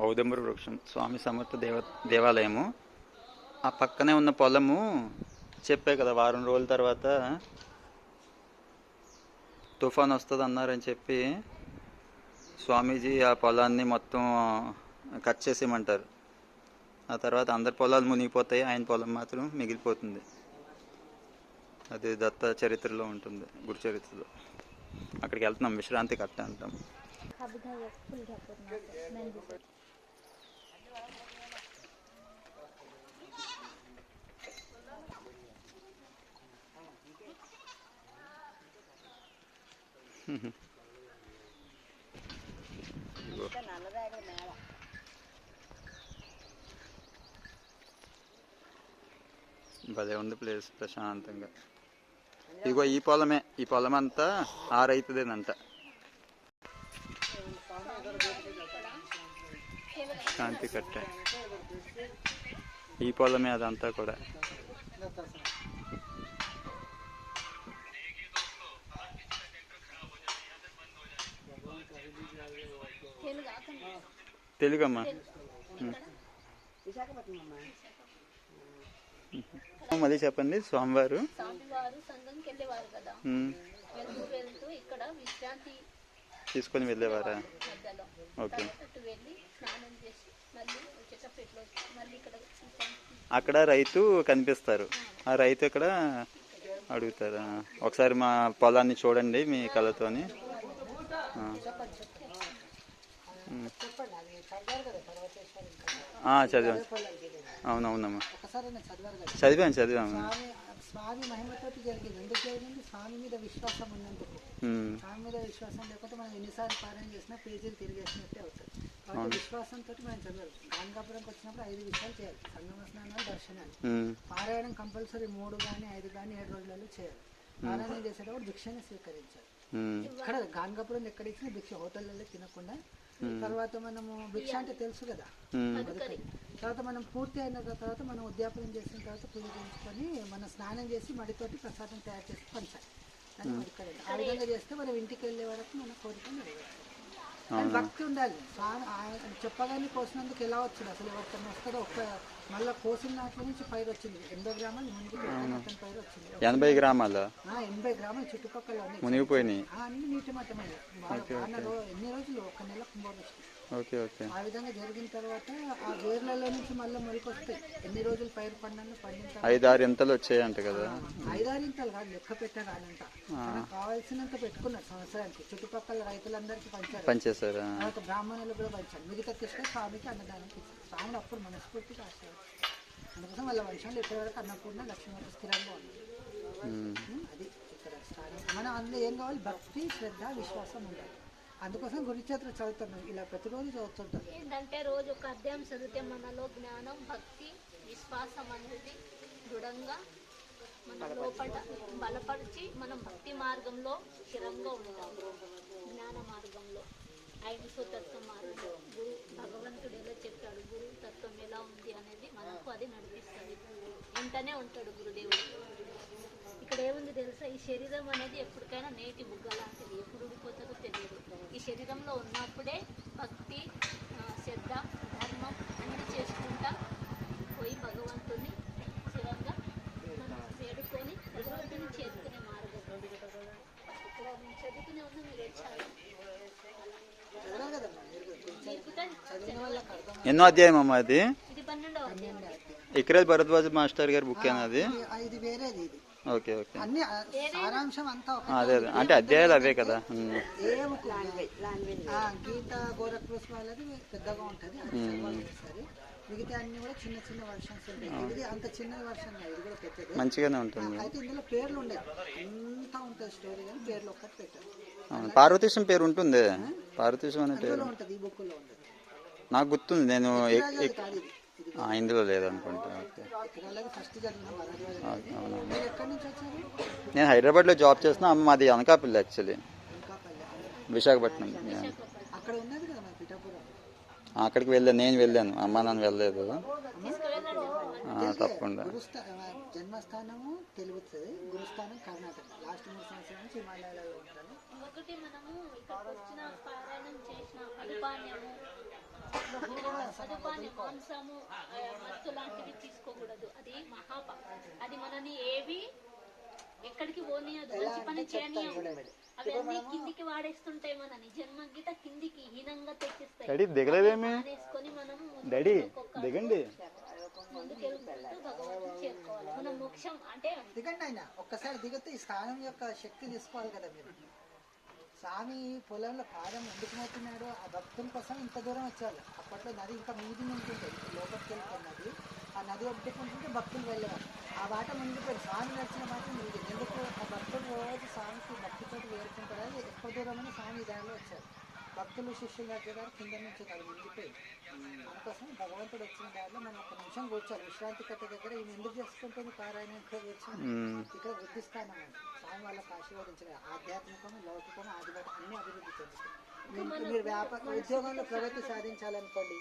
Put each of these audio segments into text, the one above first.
ఔదంబర వృక్షం స్వామి సమర్థ దేవాలయము. ఆ పక్కనే ఉన్న పొలము చెప్పే కదా, వారం రోజుల తర్వాత తుఫాన్ వస్తుంది అన్నారని చెప్పి స్వామీజీ ఆ పొలాన్ని మొత్తం కట్ చేసేయమంటారు. ఆ తర్వాత అందరి పొలాలు మునిగిపోతాయి, ఆయన పొలం మాత్రం మిగిలిపోతుంది. అది దత్త చరిత్రలో ఉంటుంది, గురు చరిత్రలో. అక్కడికి వెళ్తున్నాం, విశ్రాంతి కట్ట అంటాం. భలే ఉంది ప్లేస్, ప్రశాంతంగా. ఇదిగో ఈ పొలం అంతా ఆ రైతుదేనంట. శాంతి కట్ట ఈ పొలమే, అదంతా కూడా. తెలుగమ్మా. మళ్ళీ చెప్పండి. స్వామివారు సంఘంకి వెళ్ళేవారు కదా, వెళ్తూ ఇక్కడ విశ్రాంతి తీసుకొని వెళ్ళేవారా? ఓకే. అక్కడ రైతు కనిపిస్తారు, ఆ రైతు ఇక్కడ అడుగుతారా, ఒకసారి మా పొలాన్ని చూడండి మీ కళ్ళతోని. చదివాను. అవునవునమ్మా, చదివాము. స్వామి మహిమతోటి జరిగింది. ఎందుకు జరిగింది? స్వామి మీద విశ్వాసం ఉన్నందుకు. స్వామి మీద విశ్వాసం లేకపోతే మనం ఎన్నిసార్లు పారాయణ చేసినా పేజీలు తిరిగేసినట్టే అవుతుంది. కాబట్టి విశ్వాసంతో మనం చదవాలి. గాంగాపురంకి వచ్చినప్పుడు 5 విషయాలు చేయాలి: సంగమ స్నానాలు, దర్శనాలు, పారాయణం కంపల్సరీ 3 కానీ 5 కానీ 7 రోజులలో చేయాలి. పారాయణం చేసేటప్పుడు భిక్షని స్వీకరించాలి. ఇక్కడ గాంగాపురం ఎక్కడ ఇచ్చినా భిక్ష, హోటళ్ళలో తినకుండా. తర్వాత మనము భిక్ష అంటే తెలుసు కదా, తర్వాత మనం పూర్తి అయిన తర్వాత మనం ఉద్యాపనం చేసిన తర్వాత పూజ చేయించుకొని మనం స్నానం చేసి మడితోటి ప్రసాదం తయారు చేసి పంచాలి. అని మడికలేదు. ఆ విధంగా చేస్తే మనం ఇంటికి వెళ్ళే వరకు మన కోరిక నెరవేరుతుంది. భక్తి ఉండాలి. చెప్పగానే కోసినందుకు ఎలా వచ్చింది అసలు, ఎవరికన్నా వస్తుందో? మళ్ళీ కోసిన నాటి నుంచి పైరు వచ్చింది. 80 గ్రామాలు మునిగిపోయి పైరు వచ్చింది. 80 గ్రామాలు 80 గ్రామాలు చుట్టుపక్కల మునిగిపోయినాయి. అన్ని నీటి మట్టమయ్యాయి. ఎన్ని రోజులు? 1 నెల కుంభవృష్టి. ఆ విధంగా జరిగిన తర్వాత ఆ వేర్లలో నుంచి మళ్ళీ మొలకొస్తాయి. ఎన్ని రోజులు పైరు పండించాలి? 5-6 ఇంతలు వచ్చాయంట కదా. 5-6 ఇంతలు కాదు, లెక్క పెట్టగానంట. కావాల్సినంత పెట్టుకున్నారు సంవత్సరానికి. చుట్టుపక్కల రైతులందరికీ పంచేశారు. బ్రాహ్మణులు కూడా పంచారు. మిగతా తీసుకొని స్వామికి అన్నదానం ఇచ్చారు. స్వామిని అప్పుడు మనస్ఫూర్తిగా ఆశీర్వాదం. అందుకోసం వాళ్ళ వంశంలో ఇప్పటివరకు అన్నపూర్ణ లక్ష్మీవతి స్థిరంగా ఉంది. అది ఇక్కడ స్థానం. మనం అందులో ఏం కావాలి? భక్తి, శ్రద్ధ, విశ్వాసం ఉండాలి. అందుకోసం గురుచరిత్ర చదువుతున్నాం, ఇలా ప్రతిరోజు చదువుతుంటాం. ఏంటంటే రోజు ఒక అధ్యాయం చదివితే మనలో జ్ఞానం, భక్తి, విశ్వాసం అనేది దృఢంగా మన లోపల బలపరిచి మనం భక్తి మార్గంలో స్థిరంగా ఉంటాము. జ్ఞాన మార్గంలో, ఐదుసూతత్వ మార్గంలో గురు భగవంతుడు ఎలా చెప్పాడు, గురువు తత్వం ఎలా ఉంది అనేది మనకు అది నడిపిస్తుంది. వెంటనే ఉంటాడు గురుదేవుడు. ఇక్కడ ఏముంది తెలుసా? ఈ శరీరం అనేది ఎప్పటికైనా నేటి బుగ్గ లాంటిది, ఎప్పుడు ఊడిపోతుందో తెలియదు. ఈ శరీరంలో ఉన్నప్పుడే భక్తి, శ్రద్ధ, ధర్మం అన్ని చేసుకుంటా పోయి భగవంతుని స్థిరంగా వేడుకొని భగవంతుని చేసుకునే మార్గం. ఇక్కడ నేను చదువుకునే ఉన్న మీరు వచ్చారు. ఎన్నో అధ్యాయం అమ్మా అది? ఇది 12వ అధ్యాయం. ఇక్రేల్ భరద్వాజ మాస్టర్ గారి బుక్ అది. Okay okay. అదే అంటే అధ్యాయాలు అవే కదా. గీత గోరఖ్ వాళ్ళది పెద్దగా ఉంటుంది, మిగతా అన్ని కూడా చిన్న చిన్న వర్షన్స్ ఉంటాయి. ఇది అంత చిన్న వర్షన్, ఇది కూడా పెద్దది, మంచిగానే ఉంటుంది. అయితే ఇందులో పేర్లు ఉండేది, అంతా ఉంటుంది స్టోరీ, కానీ పేర్లు ఒక్కటి పెట్టారు. పార్వతీశం పేరు ఉంటుంది, పార్వతీశం అనే పేరు ఉంటుంది. ఈ బుక్ లో ఉంటుంది, నాకు గుర్తుంది. నేను ఇందులో లేదనుకుంటా. నేను హైదరాబాద్లో జాబ్ చేస్తున్నా. అమ్మ మాది అనకాపల్లి, యాక్చువల్లీ విశాఖపట్నం. అక్కడికి నేను వెళ్ళాను, అమ్మ నాన్న వెళ్ళలేదు. తప్పకుండా. జన్మస్థానము తెలుగుతుంది, గురుస్థానం కర్ణాటక. లాస్ట్ 3 సంవత్సరాల నుంచి హిమాలయాలలో ఉంటాను. ఒకటి మనము ఇక్కడ వచ్చిన పారాయణం చేసిన ఫలితాన్ని మధుపాని మాంసము మత్తు లాంటివి తీసుకోకూడదు. అది మహాపాపం. అది మనని ఏవి ఎక్కడికి పోనీయదు, మంచి పని చేయనీయవు. అవన్నీ కిందికి వాడేస్తుంటాయి, మనని జన్మ గిట కిందికి హీనంగా తెచ్చిస్తాయి. మానేసుకొని మనం ముందుకెళ్ళుకుంటూ భగవంతుని చేరుకోవాలి. మనం మోక్షం అంటే దిగండి ఆయన ఒక్కసారి దిగితే ఈ స్నానం యొక్క శక్తి తీసుకోవాలి కదా మీరు. స్వామి పొలంలో పాదం ఎందుకు మోతున్నాడు? ఆ భక్తుల కోసం ఇంత దూరం వచ్చారు. అప్పట్లో నది ఇంకా మీది ఉంటుంది, లోపలికి వెళ్ళిపోయినది. ఆ నది ఒడ్డుకుంటుంటే భక్తులు వెళ్ళేవారు. ఆ బాట మునిగిపోయారు. స్వామి నడిచిన బాట మీది. ఎందుకు ఆ భక్తులు రోజు స్వామికి భక్తితో వేరుకుంటారు. ఎక్కువ దూరం అని స్వామి దారిలో వచ్చారు. భక్తులు శిష్యులు దగ్గర కింద నుంచి అది మునిగిపోయి, అందుకోసం భగవంతుడు వచ్చిన దారిలో మనం ఒక నిమిషం కూర్చోాలి. విశ్రాంతి కట్ట దగ్గర ఈమె ఎందుకు చేసుకుంటుంది పారాయణ ఇక్కడ కూర్చొని ఇక్కడ వృద్ధి స్థానం అండి. స్వామి వాళ్ళకి ఆశీర్వదించలేదు. ఆధ్యాత్మికము లౌకికము ఆదివారం అన్ని అభివృద్ధి చెందుతాయి. మీరు ఉద్యోగంలో ప్రగతి సాధించాలనుకోండి,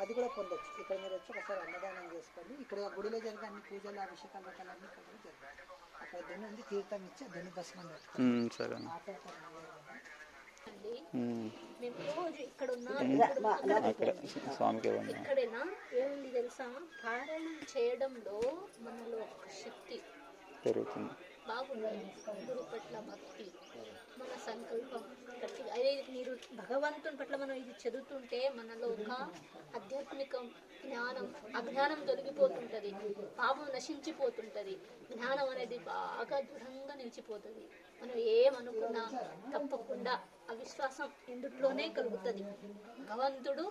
అది కూడా పొందొచ్చు. ఇక్కడ మీరు వచ్చి ఒకసారి అన్నదానం చేసుకోండి. ఇక్కడ గుడిలో జరిగే అన్ని పూజలు అభిషేకాలు అన్నీ ఇక్కడ జరుగుతాయి. అక్కడ ధను ఉంది, తీర్థం ఇచ్చి ధను భస్మం మేము రోజు ఇక్కడ ఇక్కడైనా ఏముంది తెలుసా, పారాయణం చేయడంలో మనలో ఒక శక్తి పెరుగుతుంది, బాగుంటుంది. గురు పట్ల భక్తి, మన సంకల్పం గట్టిగా. అదే మీరు భగవంతుని పట్ల మనం ఇది చదువుతుంటే మనలో ఒక ఆధ్యాత్మిక జ్ఞానం, అజ్ఞానం తొలగిపోతుంటది, పాపం నశించిపోతుంటది, జ్ఞానం అనేది బాగా దృఢంగా నిలిచిపోతుంది. మనం ఏమనుకున్నా తప్పకుండా అవిశ్వాసం ఇందులోనే కలుగుతుంది. భగవంతుడు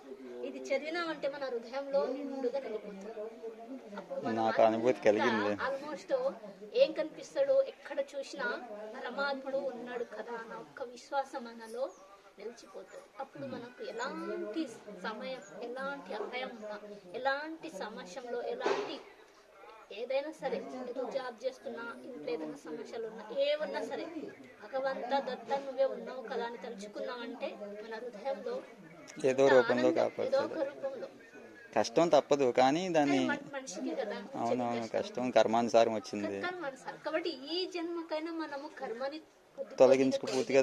ఇది చదివినామంటే మన హృదయంలో నిండుగా నిలిపోతాడు. ఆల్మోస్ట్ ఏం కనిపిస్తాడు, ఎక్కడ చూసినా పరమాత్ముడు ఉన్నాడు కదా అన్న ఒక్క విశ్వాసం మనలో నిలిచిపోతుంది. అప్పుడు మనకు ఎలాంటి సమయం, ఎలాంటి అభయం ఉన్నా, ఎలాంటి సమస్యలో, ఎలాంటి ఏదైనా సరే, ఏదో జాబ్ చేస్తున్నా, ఇంట్లో ఏదైనా సమస్యలు ఉన్నా, ఏమన్నా సరే, భగవంత దత్త నువ్వే ఉన్నావు కదా అని తలుచుకున్నామంటే మన హృదయంలో ఏదో రూపంలో కష్టం తప్పదు, కానీ దాన్ని మనిషికి కదా అవునవును కష్టం కర్మానుసారం వచ్చింది కాబట్టి ఈ జన్మకైనా మనము కర్మని తొలగించుకు పూర్తిగా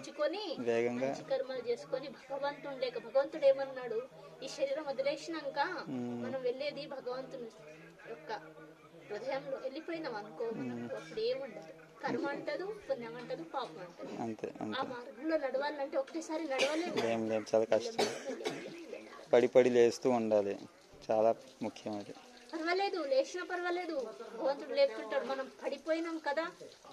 వేగంగా కర్మలు చేసుకొని భగవంతుడు లేక భగవంతుడు ఏమన్నాడు, ఈ శరీరం వదిలేసినాక మనం వెళ్ళేది భగవంతుని యొక్క హృదయంలో వెళ్ళిపోయినాం అనుకో, మనకు అప్పుడు ఏముండదు. కర్మ అంటదు, పుణ్యం అంటదు, పాపం అంటదు. అంతే ఆ మార్గంలో నడవాలంటే ఒకటేసారి నడవలేము, ఏం లేదు, చాలా కష్టం. పడి లేస్తూ ఉండాలి, చాలా ముఖ్యం అది. పర్వాలేదు, లేచినా పర్వాలేదు, భగవంతుడు లేపుతుంటాడు. మనం పడిపోయినాం కదా,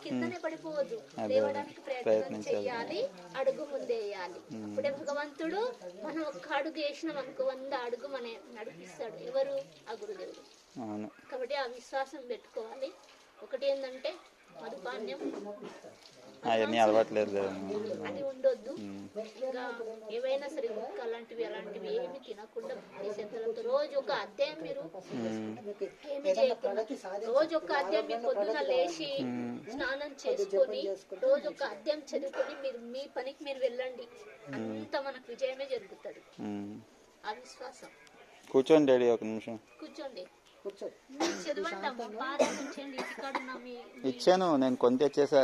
కిందనే పడిపోవద్దు, లేవడానికి ప్రయత్నం చేయాలి, అడుగు ముందేయాలి. అప్పుడే భగవంతుడు మనం ఒక్క అడుగు వేసినాం అనుకో 100 అడుగు మన నడిపిస్తాడు. ఎవరు? ఆ గురుదేవుడు. కాబట్టి ఆ విశ్వాసం పెట్టుకోవాలి. ఒకటి ఏంటంటే మధుపాన్యం అవన్నీ అలవాట్లేదు, అది ఉండొద్దు. ఇంకా ఏవైనా సరే గుక్క అలాంటివి ఏమి తినకుండా భక్తి శ్రద్ధలతో రోజు ఒక అధ్యాయం మీరు ఏమి చేయకుండా, రోజు ఒక అధ్యాయం మీరు పొద్దున లేచి స్నానం చేసుకొని రోజు ఒక అధ్యాయం చదువుకొని మీరు మీ పనికి మీరు వెళ్ళండి. అంత మనకు విజయమే జరుగుతుంది. ఆ విశ్వాసం. కూర్చోండి డాడీ, ఒక నిమిషం కూర్చోండి. ఇచ్చాను నేను, కొని తెచ్చేసా.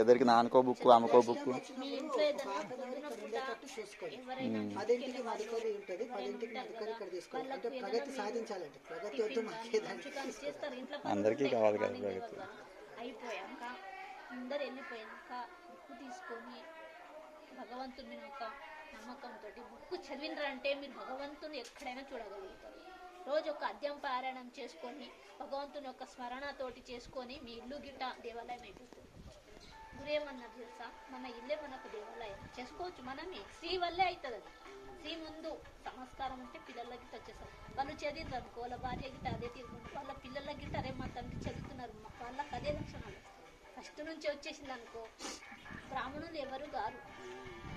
ఎదరికి నాన్నకో బుక్, అమ్మకో బుక్. అందరికీ కావాలి కదా ప్రగతి. అయిపోయాక అందరు వెళ్ళిపోయాక బుక్ తీసుకొని భగవంతుని ఒక నమ్మకంతో బుక్ చదివినరంటే మీరు భగవంతుని ఎక్కడైనా చూడగలుగుతారు. రోజు ఒక అధ్యాయం పారాయణం చేసుకొని భగవంతుని యొక్క స్మరణతోటి చేసుకొని మీ ఇల్లు గిట్ట దేవాలయం అయిపోతుంది. గురేమన్నారు తెలుసా, మన ఇల్లే మనకు దేవాలయం చేసుకోవచ్చు మనమే. స్త్రీ వల్లే అవుతుంది అది. స్త్రీ ముందు సంస్కారం ఉంటే పిల్లల గిట్ట వచ్చేస్తారు. వాళ్ళు చదివింది అనుకో, వాళ్ళ భార్య గిట్ట అదే తీసుకుంటారు, వాళ్ళ పిల్లల గిట్ట అరే మా తండ్రి చదువుతున్నారు, వాళ్ళకి అదే లక్షణాలు. ఫస్ట్ నుంచి వచ్చేసింది అనుకో, బ్రాహ్మణులు ఎవరు గారు.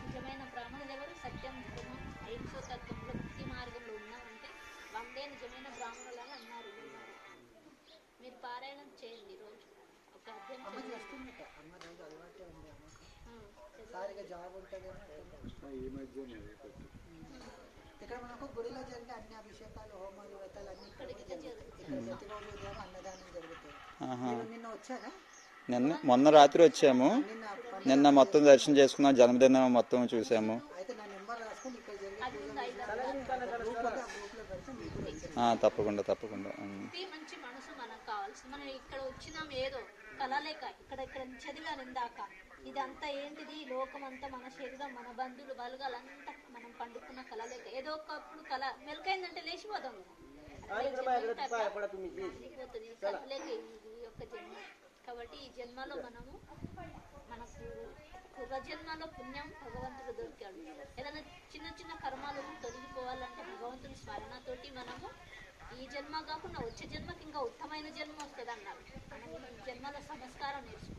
నిజమైన బ్రాహ్మణులు ఎవరు? సత్యం, ధర్మం, అహింస తత్వంలో భక్తి మార్గంలో ఉన్నామంటే వాళ్ళే నిజమైన బ్రాహ్మణులని అన్నారు. మీరు పారాయణం చేయండి రోజు ఒక అధ్యాయం. ఇక్కడ మనకు గుడిలో జరిగే అన్ని అభిషేకాలు, హోమాలు, వ్రతాలు అన్ని ఇక్కడికి జరుగుతాయి. అన్నదానం జరుగుతాయి. నిన్న వచ్చారా? మొన్న రాత్రి వచ్చాము. నిన్న మొత్తం దర్శనం చేసుకున్నాం, జన్మదినం మొత్తం చూసాము. అయితే నా నెంబర్ రాసుకొని ఇక్కడ జరిగే తప్పకుండా తప్పకుండా. మంచి మనసు మనకు కావాల్సింది. మనం ఇక్కడ వచ్చినాం ఏదో కలలేక ఇక్కడ చదివాను ఇందాక, ఇదంతా ఏంటిది లోకం అంతా మన శరీరం మన బంధువులు బలగాలంతా మనం పండుకున్న కలలేక ఏదో ఒకప్పుడు కళ మెలకైందంటే లేచిపోదాం కలలేక ఈ యొక్క జన్మ. కాబట్టి ఈ జన్మలో మనకు పూర్వజన్మలో పుణ్యం భగవంతుడు దొరికాడు. ఏదైనా చిన్న చిన్న కర్మాలు తొలగిపోవాలంటే భగవంతుని స్మరణతోటి మనము ఈ జన్మ కాకుండా వచ్చే జన్మకి ఇంకా ఉత్తమైన జన్మ వస్తుంది అన్నారు. మనం ఈ జన్మలో సంస్కారం నేర్చుకోవాలి.